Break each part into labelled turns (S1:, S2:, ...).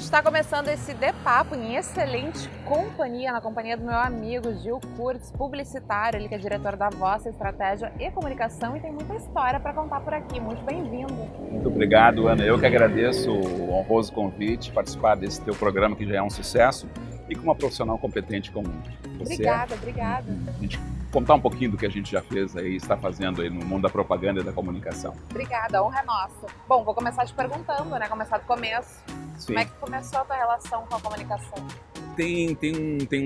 S1: gente está começando esse De-Papo em excelente companhia, na companhia do meu amigo Gil Kurtz, publicitário, ele que é diretor da Vossa Estratégia e Comunicação e tem muita história para contar por aqui. Muito bem-vindo.
S2: Muito obrigado, Ana. Eu que agradeço o honroso convite, participar desse teu programa que já é um sucesso e com uma profissional competente como você.
S1: Obrigada.
S2: A gente contar um pouquinho do que a gente já fez aí, está fazendo aí no mundo da propaganda e da comunicação.
S1: Obrigada, a honra é nossa. Bom, vou começar te perguntando, né? Começar do começo.
S2: Sim.
S1: Como é que começou a tua relação com a comunicação?
S2: Tem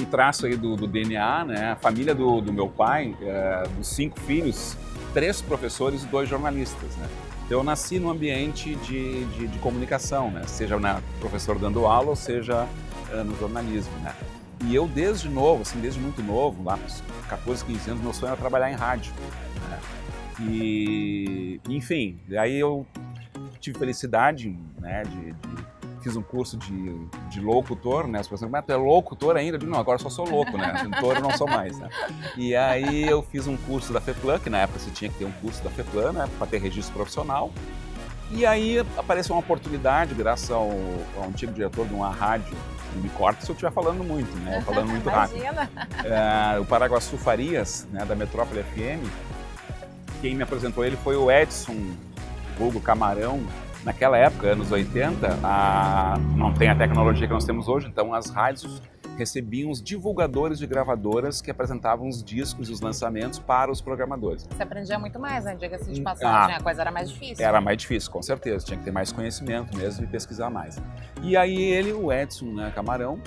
S2: um traço aí do DNA, né? A família do meu pai, dos 5 filhos, 3 professores e 2 jornalistas, né? Eu nasci num ambiente de comunicação, né? Seja professor dando aula ou seja no jornalismo, né? E eu desde novo, assim, desde muito novo, lá com 14, 15 anos, meu sonho era trabalhar em rádio, né? E, enfim, aí eu tive felicidade, né, fiz um curso de locutor, né? As pessoas perguntam, tu é locutor ainda? Eu digo, não, agora só sou louco, né? Cantor eu não sou mais, né? E aí eu fiz um curso da FEPLAN, que na época você tinha que ter um curso da FEPLAN, né, para ter registro profissional. E aí apareceu uma oportunidade, graças ao antigo diretor de uma rádio, me corta se eu estiver falando muito, né? Falando muito rápido. O Paraguaçu Farias, né, da Metrópole FM, quem me apresentou ele foi o Edson, vulgo Camarão. Naquela época, anos 80, não tem a tecnologia que nós temos hoje, então as rádios recebiam os divulgadores de gravadoras que apresentavam os discos e os lançamentos para os programadores.
S1: Você aprendia muito mais, né? Diga-se de passagem, a coisa era mais difícil.
S2: Era mais difícil, com certeza. Tinha que ter mais conhecimento mesmo e pesquisar mais. E aí ele, o Edson, né, Camarão,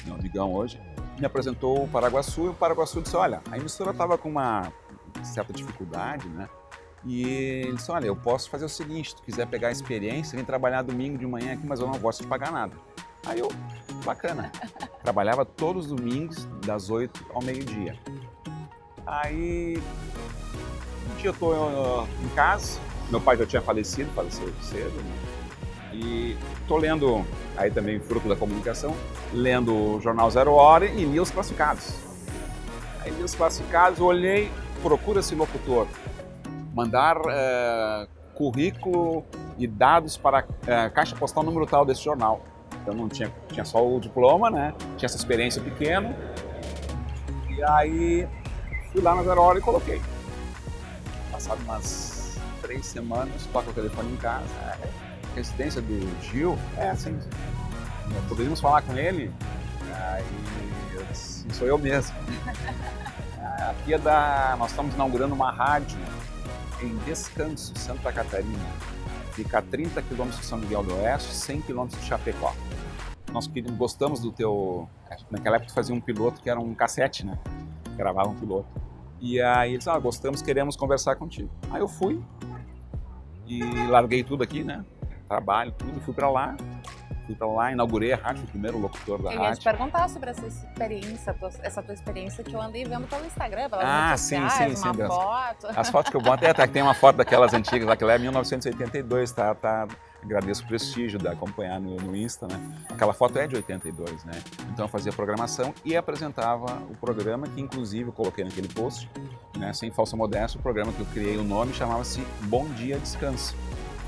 S2: meu amigão hoje, me apresentou o Paraguaçu e o Paraguaçu disse, olha, a emissora estava com uma certa dificuldade, né? E ele disse, olha, eu posso fazer o seguinte, se tu quiser pegar a experiência, vem trabalhar domingo de manhã aqui, mas eu não gosto de pagar nada. Aí eu, bacana, trabalhava todos os domingos, das 8 ao meio-dia. Aí, um dia eu tô em casa, meu pai já tinha faleceu cedo, né? E tô lendo, aí também fruto da comunicação, lendo o jornal Zero Hora e li os classificados. Aí li os classificados, olhei, procura-se locutor. Mandar currículo e dados para a caixa postal número tal desse jornal. Então não tinha só o diploma, né? Tinha essa experiência pequena. E aí fui lá na Zero Hora e coloquei. Passado umas 3 semanas, toca o telefone em casa. Residência do Gil? Sim. Poderíamos falar com ele? Aí eu disse, sou eu mesmo. Aqui nós estamos inaugurando uma rádio em Descanso, Santa Catarina. Fica a 30 km de São Miguel do Oeste, 100 km de Chapecó. Nós gostamos do teu... Naquela época tu fazia um piloto que era um cassete, né? Gravava um piloto. E aí eles gostamos, queremos conversar contigo. Aí eu fui e larguei tudo aqui, né? Trabalho, tudo, fui pra lá, inaugurei a rádio, fui o primeiro locutor da rádio.
S1: Eu ia te perguntar sobre essa tua experiência que eu andei vendo pelo Instagram, pelas redes sociais,
S2: sim,
S1: foto.
S2: As fotos que eu boto, até tem uma foto daquelas antigas, lá que é 1982, tá? Agradeço o prestígio de acompanhar no Insta, né? Aquela foto é de 82, né? Então eu fazia programação e apresentava o programa, que inclusive eu coloquei naquele post, né? Sem falsa modéstia, o programa que eu criei o nome chamava-se Bom Dia Descanso.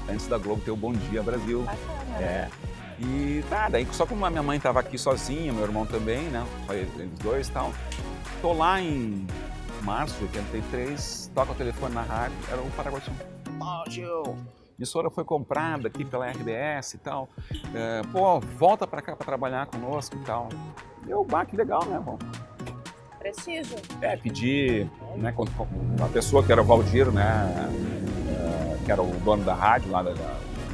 S2: Antes da Globo ter o Bom Dia Brasil.
S1: Bacana.
S2: E daí só como a minha mãe estava aqui sozinha, meu irmão também, né? Só eles dois e tal. Tô lá em março de 83, toca o telefone na rádio, era o Paraguaçu. Gil, a emissora foi comprada aqui pela RBS e tal. Volta pra cá pra trabalhar conosco e tal. Eu, que legal, né, bom?
S1: Prestígio.
S2: Pedi, né, a pessoa que era o Valdir, né, que era o dono da rádio lá do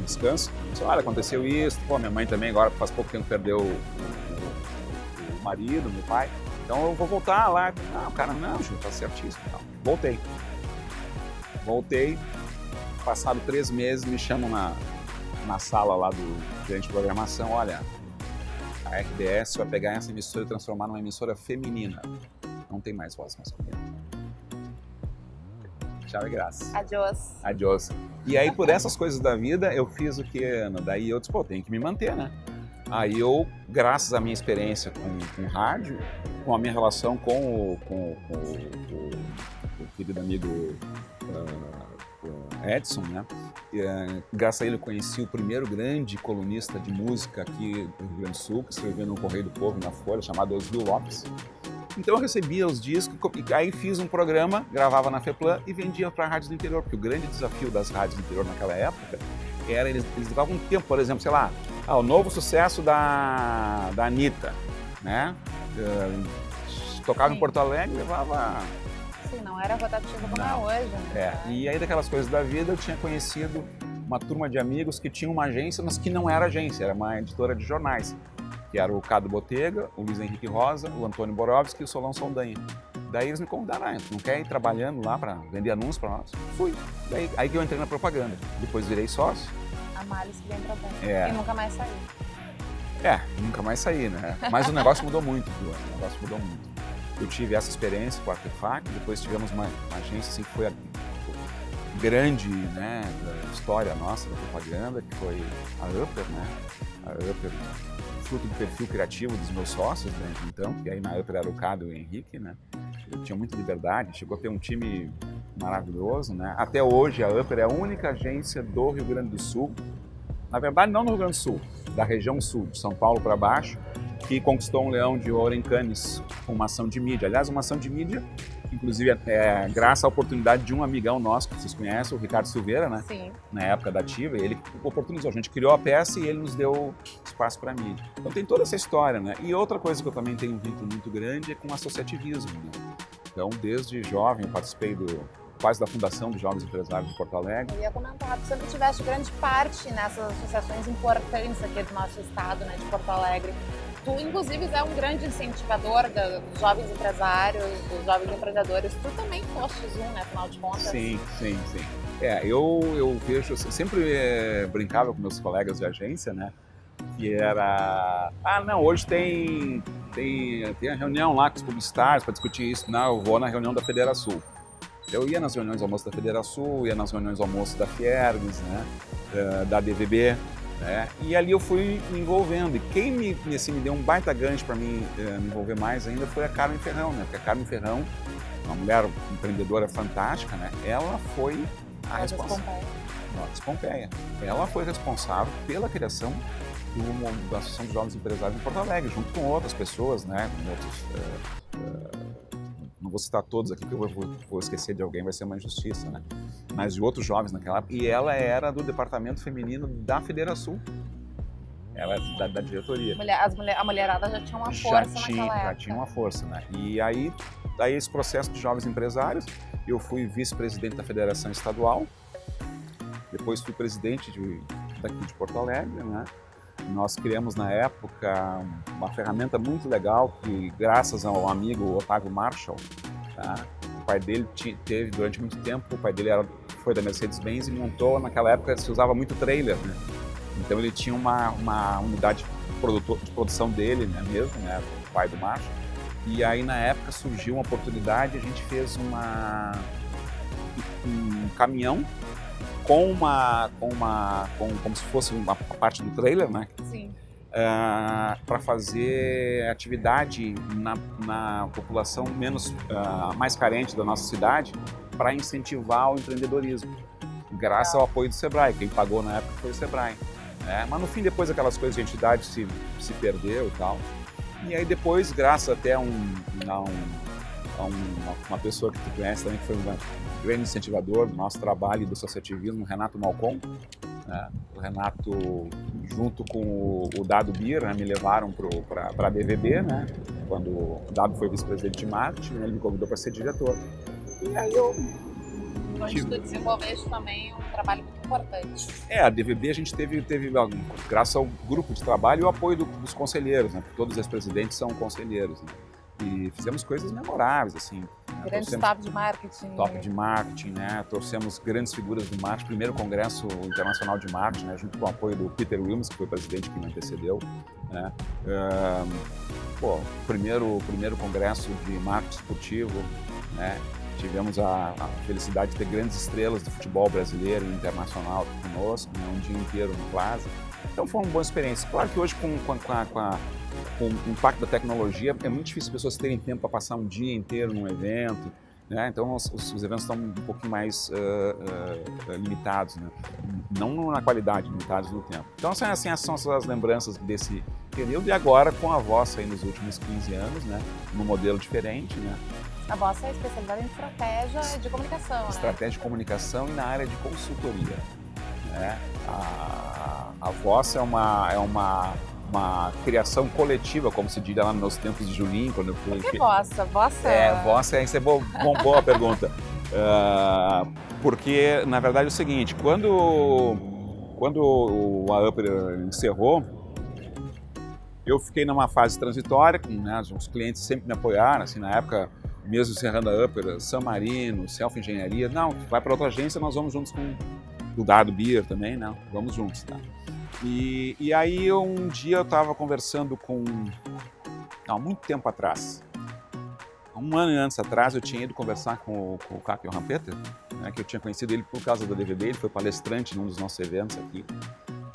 S2: Descanso, disse, olha, aconteceu isso, minha mãe também agora faz pouco tempo perdeu o marido, meu pai, então eu vou voltar lá. O cara, não, Gil, tá certíssimo. Então, voltei, passado 3 meses, me chamam na sala lá do gerente de programação, olha, a RBS vai pegar essa emissora e transformar numa emissora feminina, não tem mais voz masculina. Tchau e graça. Adiós. E aí, por essas coisas da vida, eu fiz o que, Ana? Daí eu disse, tenho que me manter, né? Aí eu, graças à minha experiência com rádio, com a minha relação com o querido amigo Edson, né? Graças a ele eu conheci o primeiro grande colunista de música aqui do Rio Grande do Sul, que escreveu no Correio do Povo, na Folha, chamado Oswil Lopes. Então eu recebia os discos, e aí fiz um programa, gravava na FEPLAN e vendia para rádios do interior, porque o grande desafio das rádios do interior naquela época era, eles levavam um tempo, por exemplo, sei lá, o novo sucesso da Anitta, né? Tocava em Porto Alegre, levava...
S1: Sim, não era rotativo como é hoje. Né?
S2: E aí daquelas coisas da vida eu tinha conhecido uma turma de amigos que tinha uma agência, mas que não era agência, era uma editora de jornais, que era o Cado Botega, o Luiz Henrique Rosa, o Antônio Borovski e o Solon Saldanha. Daí eles me convidaram, não quer ir trabalhando lá para vender anúncios para nós? Fui. Daí, aí que eu entrei na propaganda. Depois virei sócio.
S1: A males que vem pra dentro. E nunca mais saí.
S2: Nunca mais saí, né? Mas o negócio mudou muito, viu? O negócio mudou muito. Eu tive essa experiência com a Artefact, depois tivemos uma agência assim, que foi a grande, né, da história nossa da propaganda, que foi a Upper, né? A Upper, fruto do perfil criativo dos meus sócios, né? Então, que aí na Upper era o Cado e o Henrique, né? Eu tinha muita liberdade, chegou a ter um time maravilhoso, né? Até hoje a Upper é a única agência do Rio Grande do Sul, na verdade não no Rio Grande do Sul, da região sul, de São Paulo para baixo, que conquistou um leão de ouro em Cannes com uma ação de mídia. Aliás, uma ação de mídia, inclusive graças à oportunidade de um amigão nosso, que vocês conhecem, o Ricardo Silveira, né?
S1: Sim.
S2: Na época da Ativa, ele oportunizou. A gente criou a peça e ele nos deu espaço para mídia. Então tem toda essa história, né? E outra coisa que eu também tenho um vínculo muito grande é com o associativismo, né? Então, desde jovem, eu participei quase da fundação dos Jovens Empresários de Porto Alegre.
S1: Eu ia comentar, tu sempre tiveste grande parte nessas associações importantes aqui do nosso estado, né, de Porto Alegre. Tu, inclusive, é um grande incentivador dos jovens empresários, dos jovens empreendedores. Tu também fostes um, né, afinal de contas?
S2: Sim. Eu vejo, eu sempre brincava com meus colegas de agência, né, que era, hoje tem a reunião lá com os publicitários para discutir isso. Não, eu vou na reunião da Federação. Eu ia nas reuniões almoço da Federação, ia nas reuniões almoço da Fiergs, né, da DVB, né, e ali eu fui me envolvendo. E quem me deu um baita gancho para mim me envolver mais ainda foi a Carmen Ferrão, né, porque a Carmen Ferrão, uma mulher empreendedora fantástica, né, ela foi a responsável. Pompeia. Ela foi responsável pela criação da Associação de Jovens Empresários em Porto Alegre, junto com outras pessoas, né, com outros... não vou citar todos aqui, porque eu vou esquecer de alguém, vai ser uma injustiça, né? Mas de outros jovens naquela época. E ela era do departamento feminino da Federação. Ela é da diretoria.
S1: A mulherada já tinha uma força naquela época.
S2: Já tinha uma força, né? E aí esse processo de jovens empresários, eu fui vice-presidente da Federação Estadual, depois fui presidente daqui de Porto Alegre, né? Nós criamos na época uma ferramenta muito legal que, graças ao amigo Otávio Marshall, tá? O pai dele teve durante muito tempo, o pai dele foi da Mercedes-Benz e montou, naquela época se usava muito trailer, né? Então ele tinha uma unidade de produção dele, né, mesmo, né, o pai do Marshall. E aí na época surgiu uma oportunidade, a gente fez um caminhão como se fosse uma parte do trailer, né?
S1: Sim.
S2: Para fazer atividade na população mais carente da nossa cidade, para incentivar o empreendedorismo, graças ao apoio do Sebrae. Quem pagou na época foi o Sebrae, né? Mas no fim, depois aquelas coisas de entidade se perdeu e tal. E aí depois, graças até a uma pessoa que tu conhece também, que foi um grande incentivador do nosso trabalho e do associativismo, o Renato Malcom, né? O Renato, junto com o Dado Bir, né, me levaram para a DVB, né? Quando o Dado foi vice-presidente de marketing, né, ele me convidou para ser diretor. E aí
S1: onde tu desenvolveste também um trabalho muito importante.
S2: A DVB a gente teve graças ao grupo de trabalho e o apoio dos conselheiros, né? Porque todos os presidentes são conselheiros, né? E fizemos coisas memoráveis, assim.
S1: Grandes top de marketing.
S2: Top de marketing, né? Trouxemos grandes figuras do marketing. Primeiro Congresso Internacional de Marketing, né? Junto com o apoio do Peter Wilms, que foi o presidente que me antecedeu, né? Primeiro Congresso de Marketing Esportivo, né? Tivemos a felicidade de ter grandes estrelas do futebol brasileiro e internacional conosco, né? Um dia inteiro no Plaza. Então foi uma boa experiência. Claro que hoje com o impacto da tecnologia, é muito difícil as pessoas terem tempo para passar um dia inteiro num evento, né? Então os eventos estão um pouquinho mais limitados, né? Não na qualidade, limitados no tempo. Então essas são as lembranças desse período, e agora com a Vossa aí nos últimos 15 anos, né? Num modelo diferente, né?
S1: A Vossa é especializada em estratégia de comunicação, né?
S2: Estratégia de comunicação e na área de consultoria, né? A Vossa é uma criação coletiva, como se diria lá nos meus tempos de Julinho, quando eu fui...
S1: Por que Vossa?
S2: Vossa, isso é boa pergunta. Porque, na verdade, é o seguinte, quando a Upper encerrou, eu fiquei numa fase transitória, né, os clientes sempre me apoiaram, assim, na época, mesmo encerrando a Upper, San Marino, Self Engenharia, não, vai para outra agência, nós vamos juntos com o Dado Beer também, né, vamos juntos, tá? E aí um dia eu estava conversando há muito tempo atrás, um ano antes atrás, eu tinha ido conversar com o Caco Rampeter, né, que eu tinha conhecido ele por causa do DVD, ele foi palestrante num dos nossos eventos aqui.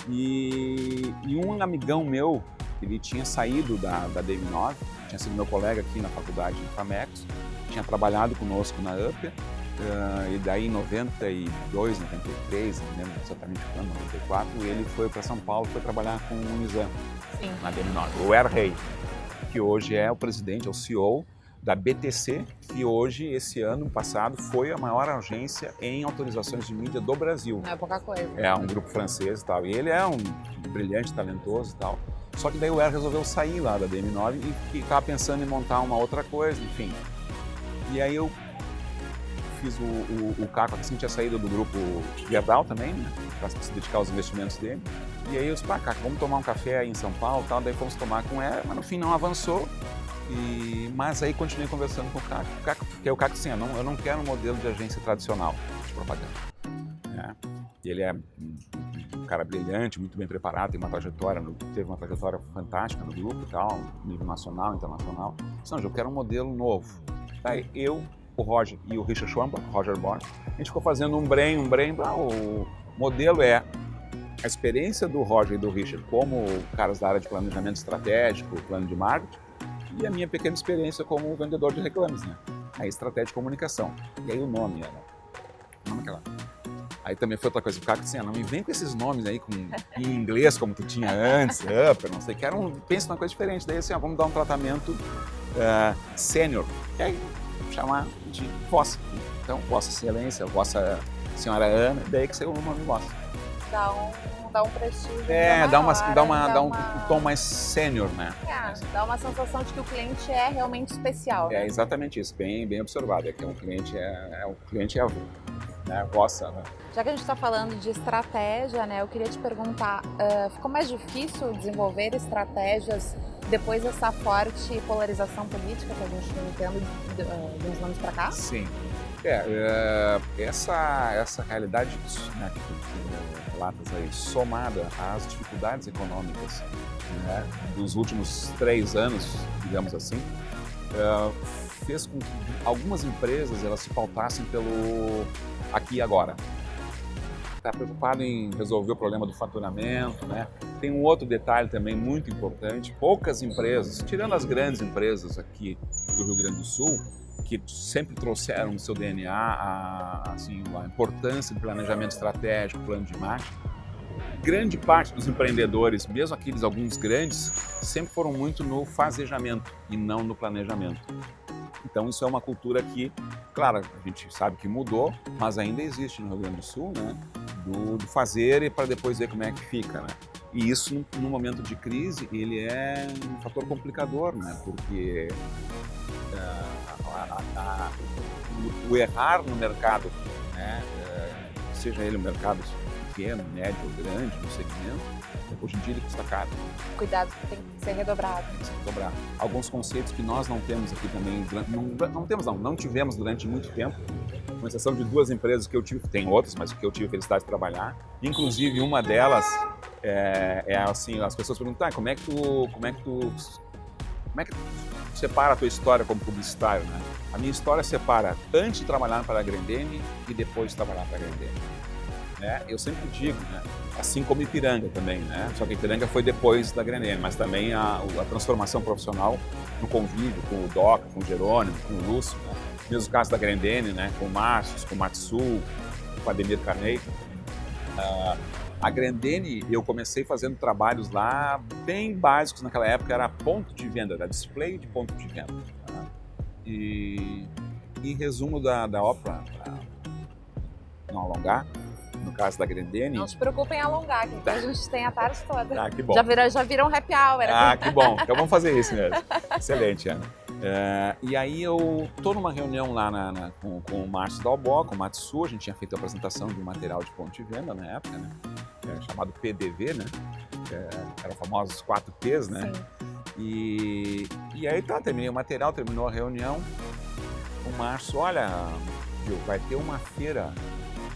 S2: E um amigão meu, ele tinha saído da DM9, tinha sido meu colega aqui na faculdade de Famex, tinha trabalhado conosco na Upper, e daí em 92, 93, não lembro exatamente quando, 94, ele foi para São Paulo, foi trabalhar com o Unizan, na DM9, o Rei, que hoje é o presidente, é o CEO da BTC, que hoje, esse ano passado, foi a maior agência em autorizações de mídia do Brasil.
S1: Não é pouca coisa.
S2: É um grupo francês e tal. E ele é um brilhante, talentoso e tal. Só que daí o R resolveu sair lá da DM9 e estava pensando em montar uma outra coisa, enfim. E aí eu fiz o Caco, assim, tinha saído do grupo Gerdau também, né, para se dedicar aos investimentos dele. E aí eu disse, Caco, vamos tomar um café aí em São Paulo e tal. Daí fomos tomar com ela, mas no fim não avançou. Mas aí continuei conversando com o Caco, porque o Caco assim, eu não quero um modelo de agência tradicional de propaganda. Né? E ele é um cara brilhante, muito bem preparado, teve uma trajetória fantástica no grupo e tal, nível nacional, internacional. Não, eu quero um modelo novo. Aí eu, o Roger e o Richard Schwamberg, Roger Born, a gente ficou fazendo um brain, o modelo é a experiência do Roger e do Richard como caras da área de planejamento estratégico, plano de marketing, e a minha pequena experiência como vendedor de reclames, né? Aí estratégia de comunicação. E aí o nome era... Aí também foi outra coisa, o cara disse, não me vem com esses nomes aí em inglês, como tu tinha antes, Upper, não sei o que, pensa numa coisa diferente. Daí assim, vamos dar um tratamento sênior, e aí chamar de Vossa. Então, Vossa Excelência, Vossa Senhora Ana, daí que saiu o nome Vossa.
S1: Dá um prestígio
S2: dá um tom mais sênior, né?
S1: Dá uma sensação de que o cliente é realmente especial.
S2: É exatamente isso, bem observado, é que o cliente é né, Vossa, né?
S1: Já que a gente está falando de estratégia, né, eu queria te perguntar, ficou mais difícil desenvolver estratégias depois dessa forte polarização política que a gente está tendo de uns anos para cá?
S2: Sim. Essa realidade, né, que relatas aí, somada às dificuldades econômicas, né, dos últimos 3 anos, digamos assim, fez com que algumas empresas elas se pautassem pelo aqui e agora. Está preocupado em resolver o problema do faturamento, né? Tem um outro detalhe também muito importante, poucas empresas, tirando as grandes empresas aqui do Rio Grande do Sul, que sempre trouxeram no seu DNA a importância do planejamento estratégico, plano de marketing. Grande parte dos empreendedores, mesmo alguns grandes, sempre foram muito no fazejamento e não no planejamento. Então isso é uma cultura que, claro, a gente sabe que mudou, mas ainda existe no Rio Grande do Sul, né? Do fazer e para depois ver como é que fica, né? E isso, no momento de crise, ele é um fator complicador, né? Porque o errar no mercado, né? Seja ele um mercado pequeno, médio ou grande, no segmento, hoje em dia ele custa caro.
S1: Cuidado tem que ser redobrado.
S2: Tem que ser redobrado. Alguns conceitos que nós não temos aqui também, não tivemos durante muito tempo, com exceção de 2 empresas que eu tive, tem outras, mas que eu tive a felicidade de trabalhar. Inclusive, uma delas assim, as pessoas perguntam, como é que tu separa a tua história como publicitário, né? A minha história separa antes de trabalhar para a Grendene e depois de trabalhar para a Grendene. Né? Eu sempre digo, né? Assim como Ipiranga também, né? Só que Ipiranga foi depois da Grendene, mas também a transformação profissional no convívio com o Doc, com o Jerônimo, com o Lúcio, né? Mesmo caso da Grendene, né? Com o Márcio, com o Matsu, com o Ademir Carney. A Grendene, eu comecei fazendo trabalhos lá bem básicos naquela época, era ponto de venda, era display de ponto de venda. Tá? E em resumo da obra, para não alongar, no caso da Grendene...
S1: Não se preocupem em alongar, que a gente tem a tarde toda.
S2: Que bom.
S1: Já viram um happy hour.
S2: Que bom. Então vamos fazer isso mesmo. Excelente, Ana. E aí eu tô numa reunião lá com o Márcio Dalbó, com o Matsu, a gente tinha feito a apresentação de um material de ponto de venda na época, né? Chamado PDV, né? Eram famosos 4 Ps, né? Sim. E aí terminei o material, terminou a reunião. O Márcio, olha, Gil, vai ter uma feira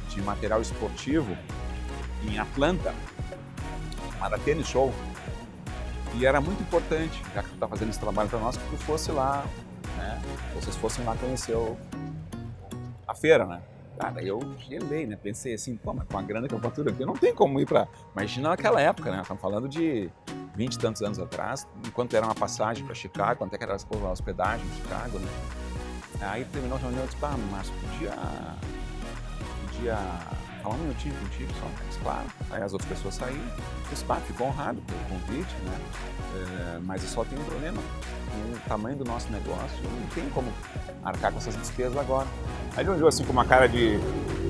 S2: de material esportivo em Atlanta, chamada Tennis Show. E era muito importante, já que tu tá fazendo esse trabalho para nós, que tu fosse lá, né? Vocês fossem lá conhecer a feira, né? Daí eu gelei, né? Pensei assim, pô, mas com a grana que eu faturo aqui, não tem como ir para... Imagina naquela época, né? Estamos falando de 20 e tantos anos atrás, enquanto era uma passagem para Chicago, quanto é que era a hospedagem em Chicago, né? Aí terminou a reunião e disse, Márcio, podia falar um minutinho contigo só? Mas, claro. Aí as outras pessoas saíram, ficou honrado pelo convite, né? Mas eu só tenho um problema. O tamanho do nosso negócio, não tem como arcar com essas despesas agora. Aí ele olhou assim com uma cara de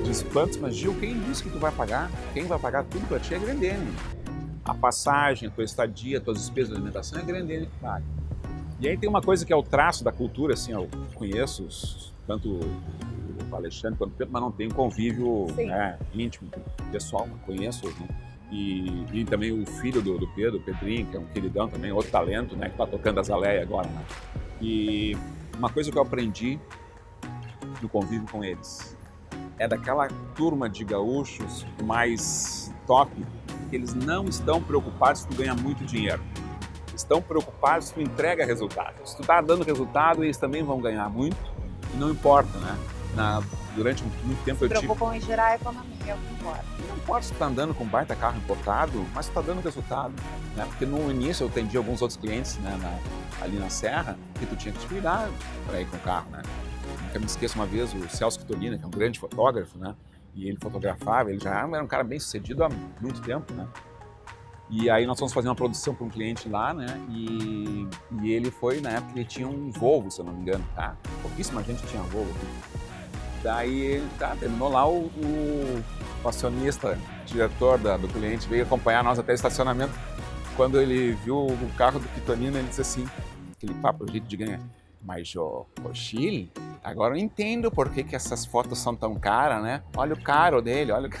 S2: espanto, mas Gil, quem disse que tu vai pagar? Quem vai pagar tudo para ti é a Grendene. A passagem, a tua estadia, as tuas despesas de alimentação é a Grendene que paga. E aí tem uma coisa que é o traço da cultura, assim, eu conheço tanto o Alexandre quanto o Pedro, mas não tenho convívio, né, íntimo, pessoal, conheço, né? E também o filho do Pedro, o Pedrinho, que é um queridão também, outro talento, né, que tá tocando Azaleia agora, né? E uma coisa que eu aprendi no convívio com eles é daquela turma de gaúchos mais top, que eles não estão preocupados se tu ganha muito dinheiro. Estão preocupados se tu entrega resultado. Se tu tá dando resultado, eles também vão ganhar muito, e não importa, né? Durante muito tempo eu tive...
S1: Se preocupam em gerar a economia, é o que importa.
S2: Não importa se tu tá andando com um baita carro importado, mas tu tá dando resultado, né? Porque no início eu atendi alguns outros clientes, né, ali na Serra, que tu tinha que te cuidar para ir com o carro, né? Nunca me esqueço uma vez, o Celso Quitolina, que é um grande fotógrafo, né? E ele fotografava, ele já era um cara bem sucedido há muito tempo, né? E aí nós fomos fazer uma produção para um cliente lá, né? E ele foi, na época, ele tinha um Volvo, se eu não me engano, tá? Pouquíssima gente tinha Volvo. Daí ele, terminou lá, o acionista, diretor do cliente, veio acompanhar nós até o estacionamento. Quando ele viu o carro do Quitolino, ele disse assim, aquele papo, jeito de ganhar, mas o Chile, agora eu entendo por que essas fotos são tão caras, né? Olha o caro dele, olha o...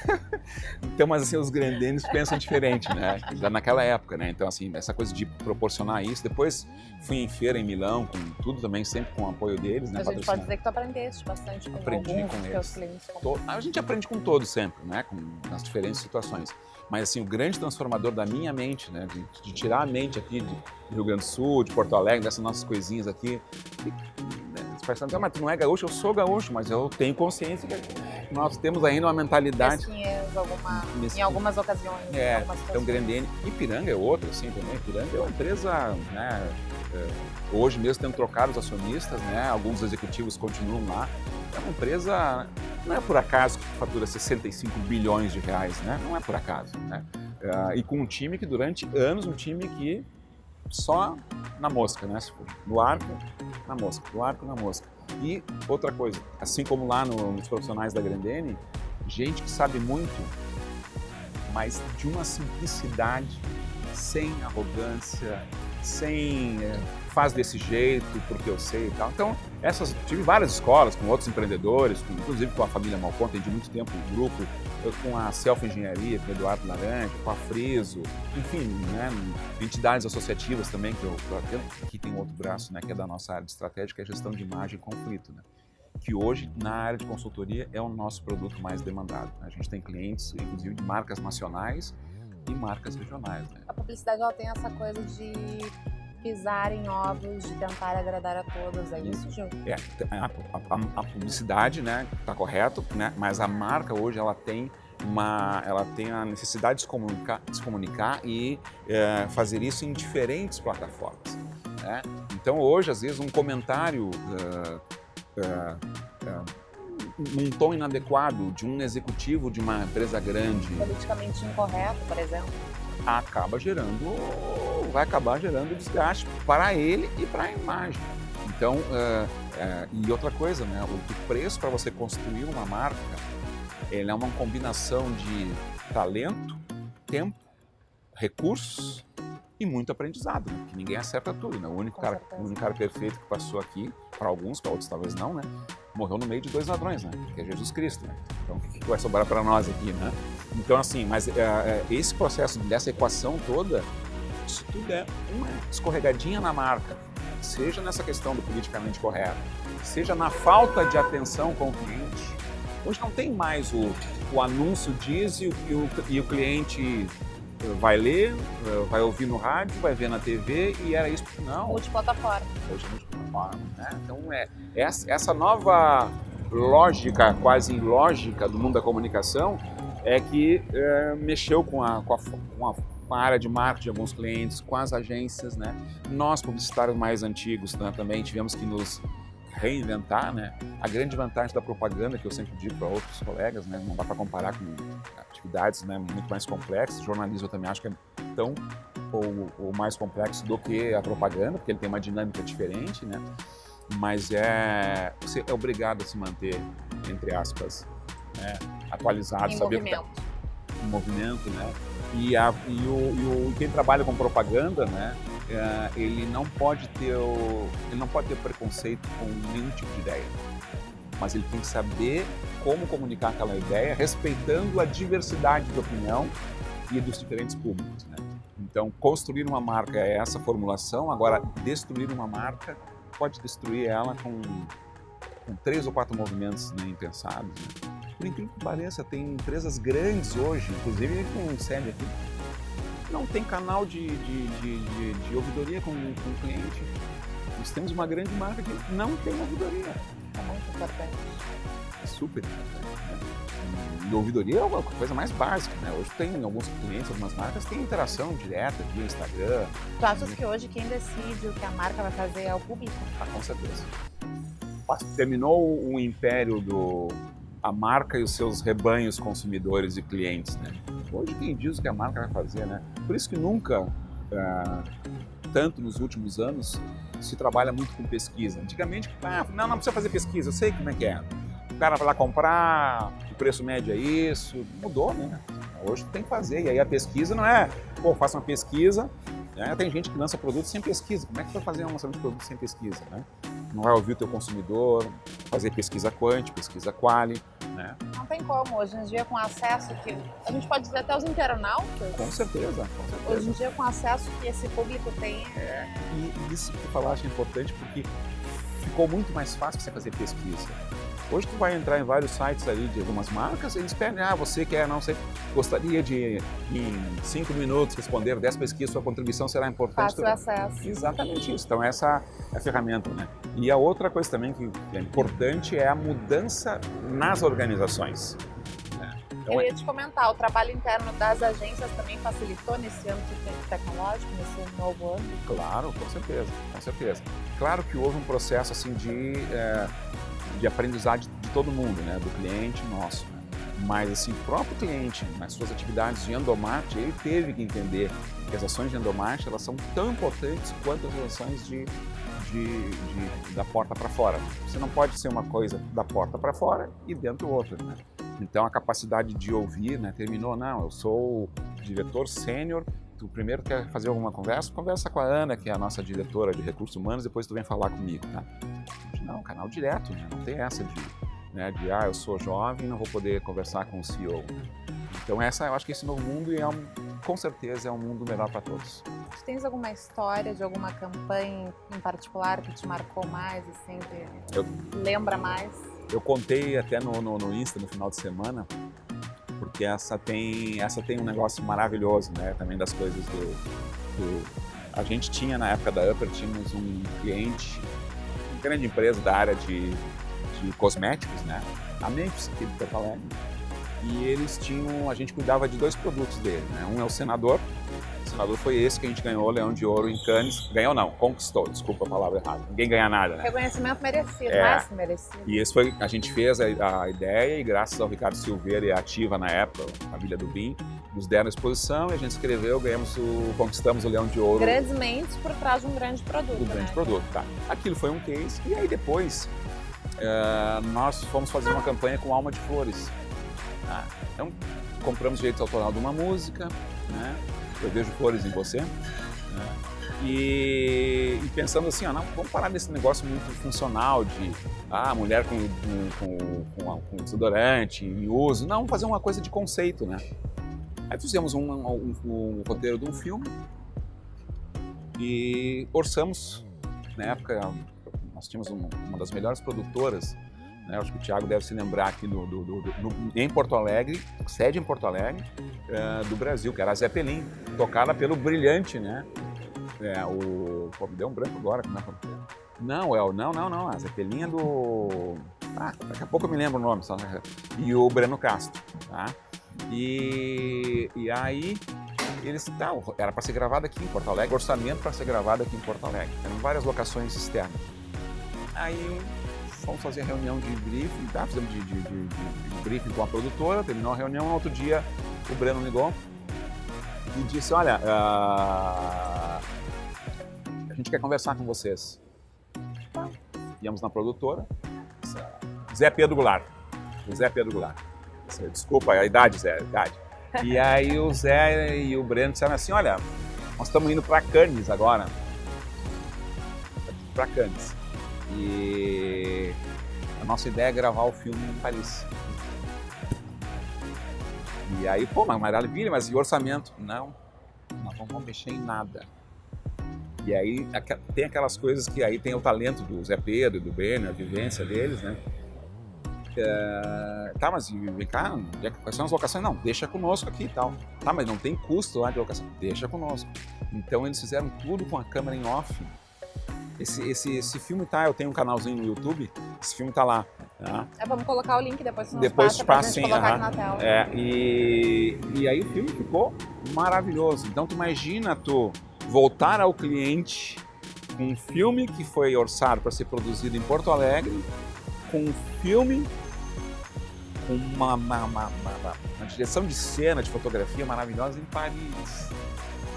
S2: Então, mas assim, os grandenes pensam diferente, né? Já naquela época, né? Então, assim, essa coisa de proporcionar isso. Depois fui em feira em Milão, com tudo também, sempre com o apoio deles, né?
S1: A gente pode dizer que tu aprendeste bastante com alguns dos teus clientes.
S2: A gente aprende com todos sempre, né? Nas diferentes situações. Mas, assim, o grande transformador da minha mente, né? De tirar a mente aqui do Rio Grande do Sul, de Porto Alegre, dessas nossas coisinhas aqui. Mas tu não é gaúcho, eu sou gaúcho, mas eu tenho consciência que nós temos ainda uma mentalidade...
S1: Em algumas ocasiões.
S2: Então Grendene. Ipiranga é outra, assim, também. Ipiranga é uma empresa, né? Hoje mesmo tendo trocado os acionistas, né? Alguns executivos continuam lá. É uma empresa, não é por acaso que fatura 65 bilhões de reais, né? Não é por acaso, né? E com um time que durante anos, um time que só na mosca, né? No arco, na mosca, do arco, na mosca. E outra coisa, assim como lá nos profissionais da Grendene, gente que sabe muito, mas de uma simplicidade, sem arrogância, sem faz desse jeito porque eu sei e tal. Então, tive várias escolas com outros empreendedores, inclusive com a família Malcon, atendi muito tempo um grupo, com a Self Engenharia, com o Eduardo Laranja, com a Friso, enfim, né, entidades associativas também que eu atendo. Aqui tem outro braço, né, que é da nossa área de estratégia, que é a gestão de imagem e conflito, né, que hoje, na área de consultoria, é o nosso produto mais demandado. A gente tem clientes, inclusive, de marcas nacionais e marcas regionais. Né?
S1: A publicidade, ela tem essa coisa de pisar em ovos, de tentar agradar a todos, é isso, Gil?
S2: A publicidade, né, tá correto, né, mas a marca hoje, ela tem a necessidade de se comunicar e fazer isso em diferentes plataformas. Né? Então, hoje, às vezes, um comentário num tom inadequado de um executivo de uma empresa grande,
S1: Politicamente incorreto, por exemplo.
S2: vai acabar gerando desgaste para ele e para a imagem. Então, e outra coisa, né? O preço para você construir uma marca, ele é uma combinação de talento, tempo, recursos e muito aprendizado, né? Porque ninguém acerta tudo, né? O único cara perfeito que passou aqui, para alguns, para outros talvez não, né? Morreu no meio de 2 ladrões, né? Que é Jesus Cristo, né? Então, o que vai sobrar para nós aqui, né? Então, assim, mas esse processo dessa equação toda, isso tudo é uma escorregadinha na marca, seja nessa questão do politicamente correto, seja na falta de atenção com o cliente. Hoje não tem mais o anúncio diz e o cliente vai ler, vai ouvir no rádio, vai ver na TV e era isso. Não.
S1: Multiplataforma.
S2: Hoje é multiplataforma, né? Então, essa nova lógica, quase ilógica do mundo da comunicação é que mexeu com a área de marketing de alguns clientes, com as agências, né? Nós, publicitários mais antigos, né, também tivemos que nos reinventar, né? A grande vantagem da propaganda, que eu sempre digo para outros colegas, né? Não dá para comparar com atividades, né, muito mais complexas. O jornalismo eu também acho que é tão ou mais complexo do que a propaganda, porque ele tem uma dinâmica diferente, né? Mas você é obrigado a se manter, entre aspas, né, atualizado, saber em movimento, né? E quem trabalha com propaganda, né? Ele não pode ter preconceito com nenhum tipo de ideia, mas ele tem que saber como comunicar aquela ideia, respeitando a diversidade de opinião e dos diferentes públicos, né? Então, construir uma marca é essa formulação. Agora, destruir uma marca, pode destruir ela com 3 ou 4 movimentos, né, impensados, né? Por incrível que pareça, tem empresas grandes hoje, inclusive com sede aqui, não tem canal de ouvidoria com o cliente. Nós temos uma grande marca que não tem ouvidoria.
S1: É muito importante.
S2: É super importante, né? E ouvidoria é uma coisa mais básica, né? Hoje tem alguns clientes, algumas marcas têm interação direta via Instagram.
S1: Tu achas que hoje quem decide o que a marca vai fazer é o público?
S2: Ah, com certeza. Terminou o império a marca e os seus rebanhos consumidores e clientes, né? Hoje quem diz o que a marca vai fazer, né? Por isso que nunca, tanto nos últimos anos, se trabalha muito com pesquisa. Antigamente, não precisa fazer pesquisa, eu sei como é que é. O cara vai lá comprar, o preço médio é isso, mudou, né? Hoje tem que fazer, e aí a pesquisa não é, faça uma pesquisa, né? Tem gente que lança produto sem pesquisa. Como é que vai fazer um lançamento de produto sem pesquisa, né? Não vai ouvir o teu consumidor, fazer pesquisa quant, pesquisa quali, né?
S1: Não tem como, hoje em dia com acesso que a gente pode dizer até os internautas.
S2: Com certeza.
S1: Hoje em dia com acesso que esse público tem.
S2: E isso que tu falaste é importante porque ficou muito mais fácil você fazer pesquisa. Hoje tu vai entrar em vários sites ali de algumas marcas e eles pedem, você quer, você gostaria de em 5 minutos responder 10 pesquisas, sua contribuição será importante.
S1: Fácil acesso.
S2: Exatamente isso. Então essa é a ferramenta, né? E a outra coisa também que é importante é a mudança nas organizações. Então,
S1: eu ia te comentar, o trabalho interno das agências também facilitou nesse âmbito tecnológico, nesse novo âmbito?
S2: Claro, com certeza. Claro que houve um processo assim de aprendizagem de todo mundo, né? Do cliente nosso, né? Mas assim, o próprio cliente, nas suas atividades de endomarketing, ele teve que entender que as ações de endomarketing, elas são tão importantes quanto as ações da porta para fora. Você não pode ser uma coisa da porta para fora e dentro outra, né? Então a capacidade de ouvir, né? Terminou, eu sou diretor sênior, tu primeiro quer fazer alguma conversa com a Ana, que é a nossa diretora de recursos humanos, depois tu vem falar comigo, tá? Não, canal direto, né? Não tem essa de eu sou jovem, não vou poder conversar com o CEO. Então eu acho que esse novo mundo com certeza é um mundo melhor para todos.
S1: Tu tens alguma história de alguma campanha em particular que te marcou mais, assim, lembra mais?
S2: Eu contei até no Insta no final de semana, porque essa tem um negócio maravilhoso, né? Também das coisas a gente tinha na época da Upper, tínhamos um cliente, uma grande empresa da área de cosméticos, né? A Memphis, aqui de Porto Alegre. E eles a gente cuidava de 2 produtos dele, né? Um é o Senador patrocinador foi esse que a gente ganhou o Leão de Ouro em Cannes. Ganhou não, conquistou, desculpa a palavra errada. Ninguém ganha nada, né?
S1: Reconhecimento merecido, mais que merecido.
S2: E esse foi, a gente fez a ideia e graças ao Ricardo Silveira e a Ativa na época, a família do BIM, nos deram a exposição e a gente escreveu, conquistamos o Leão de Ouro.
S1: Grandes mentes por trás de um grande produto,
S2: Um grande produto, tá. Aquilo foi um case e aí depois nós fomos fazer uma campanha com Alma de Flores. Tá? Então, compramos direito autoral de uma música, né? Eu vejo flores em você, né? E pensando assim, não, vamos parar desse negócio muito funcional de mulher com desodorante em uso, não, vamos fazer uma coisa de conceito, né? Aí fizemos um roteiro de um filme e orçamos, na época nós tínhamos uma das melhores produtoras, né? Acho que o Thiago deve se lembrar aqui em Porto Alegre, sede em Porto Alegre, do Brasil, que era a Zeppelin, tocada pelo brilhante, né? Me deu um branco agora. Não, a Zeppelin é do... daqui a pouco eu me lembro o nome. E o Breno Castro, tá? E aí, era para ser gravado aqui em Porto Alegre, orçamento para ser gravado aqui em Porto Alegre. Eram várias locações externas. Aí fomos fazer a reunião de briefing, tá? Fizemos de briefing com a produtora, terminou a reunião, no outro dia o Breno ligou e disse, olha, a gente quer conversar com vocês. Tá. Íamos na produtora, Zé Pedro Goulart. Desculpa, a idade, Zé, a idade. E aí o Zé e o Breno disseram assim, olha, nós estamos indo para Cannes agora. Para Cannes. E a nossa ideia é gravar o filme em Paris. E aí, mas maravilha, mas e o orçamento? Não, nós não vamos mexer em nada. E aí tem aquelas coisas que aí tem o talento do Zé Pedro, do Breno, a vivência deles, né? Tá, mas vem cá, quais são as locações? Não, deixa conosco aqui e tal. Tá, mas não tem custo lá de locação? Deixa conosco. Então eles fizeram tudo com a câmera em off. Esse filme tá, eu tenho um canalzinho no YouTube, esse filme tá lá. Tá?
S1: Vamos colocar o link depois que
S2: depois
S1: passa sim, colocar aqui na tela.
S2: E aí o filme ficou maravilhoso. Então tu imagina tu voltar ao cliente com um filme que foi orçado para ser produzido em Porto Alegre, com um filme com uma direção de cena, de fotografia maravilhosa em Paris,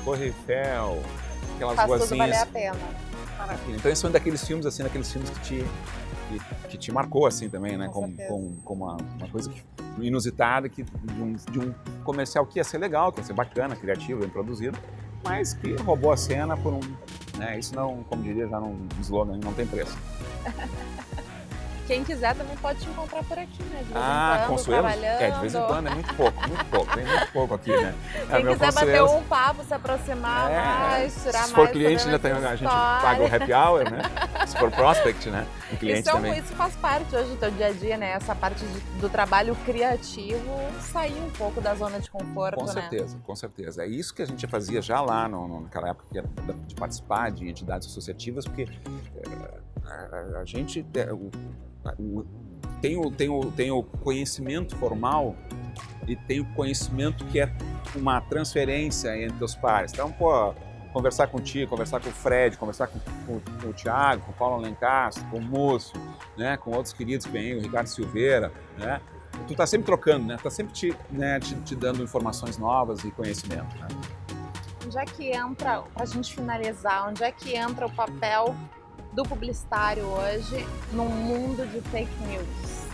S2: Torre Eiffel, aquelas ruazinhas.
S1: Tudo valer a pena.
S2: Maravilha. Então esse é um daqueles filmes assim, que te marcou assim também, né? Com uma coisa inusitada de um comercial que ia ser legal, que ia ser bacana, criativo, bem produzido, mas que roubou a cena por né? Isso não, como diria já num slogan, não tem preço.
S1: Quem quiser também pode te encontrar por aqui, né?
S2: Consuelo? De vez em quando, é muito pouco, tem muito pouco aqui, né?
S1: Quem quiser bater um papo, se aproximar mais, tirar mais.
S2: Se for cliente, a gente paga o happy hour, né? Se for prospect, né? O cliente também.
S1: Isso faz parte hoje do teu dia a dia, né? Essa parte do trabalho criativo, sair um pouco da zona de conforto,
S2: com certeza, né? Com certeza. É isso que a gente fazia já lá naquela época de participar de entidades associativas, porque a gente tem o conhecimento formal e tem o conhecimento que é uma transferência entre os pares. Então, conversar contigo, conversar com o Fred, conversar com o Thiago, com o Paulo Alencastro, com o Múcio, né, com outros queridos que vêm, o Ricardo Silveira, né? Tu tá sempre trocando, né? Tá sempre te dando informações novas e conhecimento, né?
S1: Onde é que entra, pra gente finalizar, onde é que entra o papel do publicitário hoje num mundo de fake news?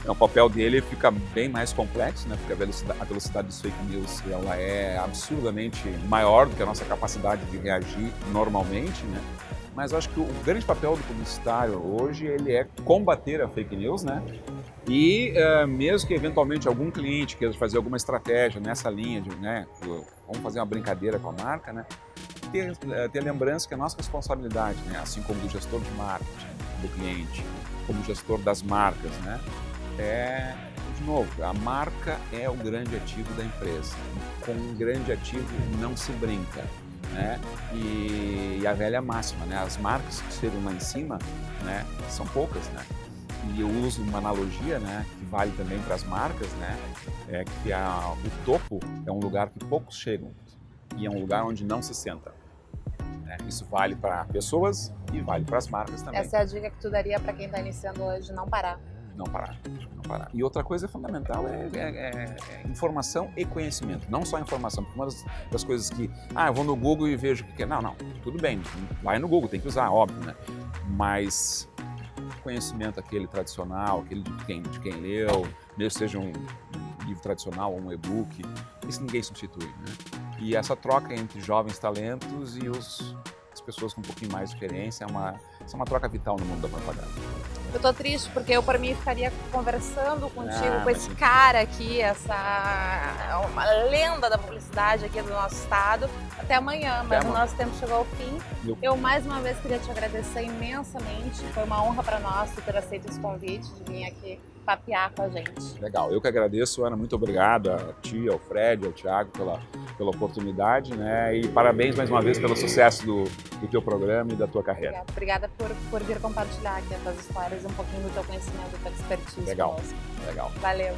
S2: O papel dele fica bem mais complexo, né? Porque a velocidade dos fake news ela é absurdamente maior do que a nossa capacidade de reagir normalmente, né? Mas eu acho que o grande papel do publicitário hoje ele é combater a fake news, né? E mesmo que eventualmente algum cliente queira fazer alguma estratégia nessa linha de, né, vamos fazer uma brincadeira com a marca, né? Ter a lembrança que é nossa responsabilidade, né? Assim como do gestor de marketing, do cliente, como gestor das marcas, né? De novo, a marca é o grande ativo da empresa. Com um grande ativo não se brinca, né? E a velha máxima, né? As marcas que chegam lá em cima, né, são poucas, né? E eu uso uma analogia, né, que vale também para as marcas, né? É que o topo é um lugar que poucos chegam. e é um lugar onde não se senta. Né? Isso vale para pessoas e vale para as marcas também.
S1: Essa é a dica que tu daria para quem está iniciando hoje, não parar.
S2: Não parar, não parar. E outra coisa fundamental é informação e conhecimento. Não só informação, porque uma das coisas que, eu vou no Google e vejo o que é. Não, tudo bem, vai no Google, tem que usar, óbvio, né? Mas conhecimento aquele tradicional, aquele de quem leu, mesmo seja um livro tradicional ou um e-book, isso ninguém substitui, né? E essa troca entre jovens talentos e as pessoas com um pouquinho mais de experiência é uma troca vital no mundo da propaganda.
S1: Eu tô triste porque eu, por mim, ficaria conversando contigo, com esse
S2: imagina.
S1: cara aqui, uma lenda da publicidade aqui do nosso estado, até amanhã, mas o nosso tempo chegou ao fim. Eu, mais uma vez, queria te agradecer imensamente, foi uma honra para nós ter aceito esse convite de vir aqui papear com a gente.
S2: Legal, eu que agradeço, Ana, muito obrigado a ti, ao Fred, ao Thiago pela oportunidade, né? E parabéns mais uma vez pelo sucesso do teu programa e da tua carreira.
S1: Obrigada por vir compartilhar aqui as tuas histórias, um pouquinho do teu conhecimento, da tua expertise.
S2: Legal,
S1: conosco.
S2: legal.
S1: Valeu.